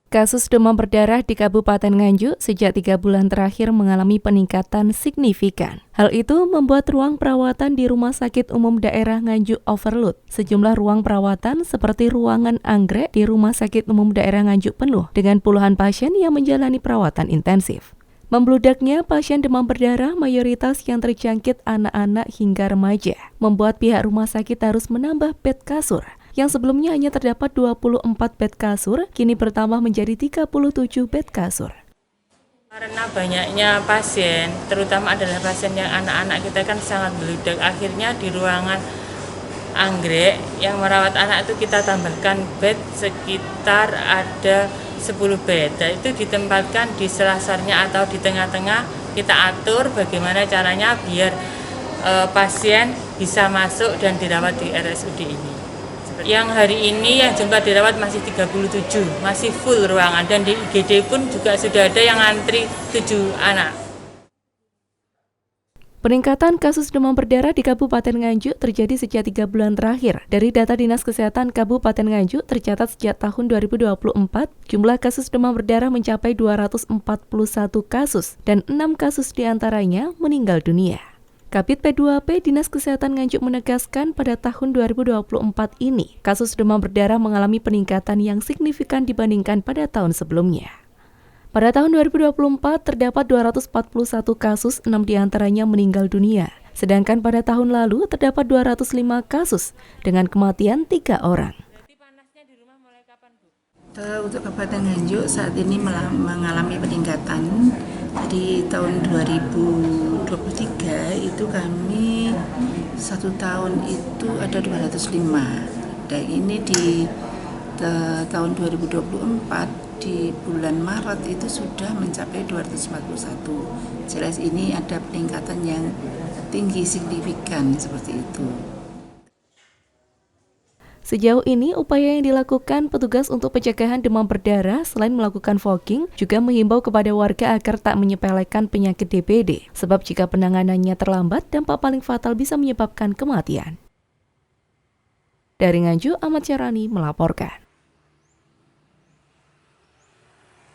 Kasus demam berdarah di Kabupaten Nganjuk sejak 3 bulan terakhir mengalami peningkatan signifikan. Hal itu membuat ruang perawatan di Rumah Sakit Umum Daerah Nganjuk overload. Sejumlah ruang perawatan seperti ruangan anggrek di Rumah Sakit Umum Daerah Nganjuk penuh dengan puluhan pasien yang menjalani perawatan intensif. Membludaknya pasien demam berdarah mayoritas yang terjangkit anak-anak hingga remaja, membuat pihak rumah sakit harus menambah bed kasur. Yang sebelumnya hanya terdapat 24 bed kasur, kini bertambah menjadi 37 bed kasur. Karena banyaknya pasien, terutama adalah pasien yang anak-anak kita kan sangat beludak. Akhirnya di ruangan anggrek yang merawat anak itu kita tambahkan bed sekitar ada 10 bed. Dan itu ditempatkan di selasarnya atau di tengah-tengah, kita atur bagaimana caranya biar pasien bisa masuk dan dirawat di RSUD ini. Yang hari ini yang jumlah dirawat masih 37, masih full ruangan, dan di IGD pun juga sudah ada yang antri 7 anak. Peningkatan kasus demam berdarah di Kabupaten Nganjuk terjadi sejak 3 bulan terakhir. Dari data Dinas Kesehatan Kabupaten Nganjuk tercatat sejak tahun 2024, jumlah kasus demam berdarah mencapai 241 kasus dan 6 kasus diantaranya meninggal dunia. Kabid P2P Dinas Kesehatan Nganjuk menegaskan pada tahun 2024 ini, kasus demam berdarah mengalami peningkatan yang signifikan dibandingkan pada tahun sebelumnya. Pada tahun 2024 terdapat 241 kasus, 6 diantaranya meninggal dunia. Sedangkan pada tahun lalu terdapat 205 kasus dengan kematian 3 orang. Untuk Kabupaten Nganjuk saat ini mengalami peningkatan. Jadi tahun 2023 itu kami 1 tahun itu ada 205. Dan ini di tahun 2024 di bulan Maret itu sudah mencapai 241. Jelas ini ada peningkatan yang tinggi signifikan seperti itu. Sejauh ini, upaya yang dilakukan petugas untuk pencegahan demam berdarah selain melakukan fogging, juga menghimbau kepada warga agar tak menyepelekan penyakit DBD, sebab jika penanganannya terlambat, dampak paling fatal bisa menyebabkan kematian. Dari Nganjuk, Ahmad Syarani melaporkan.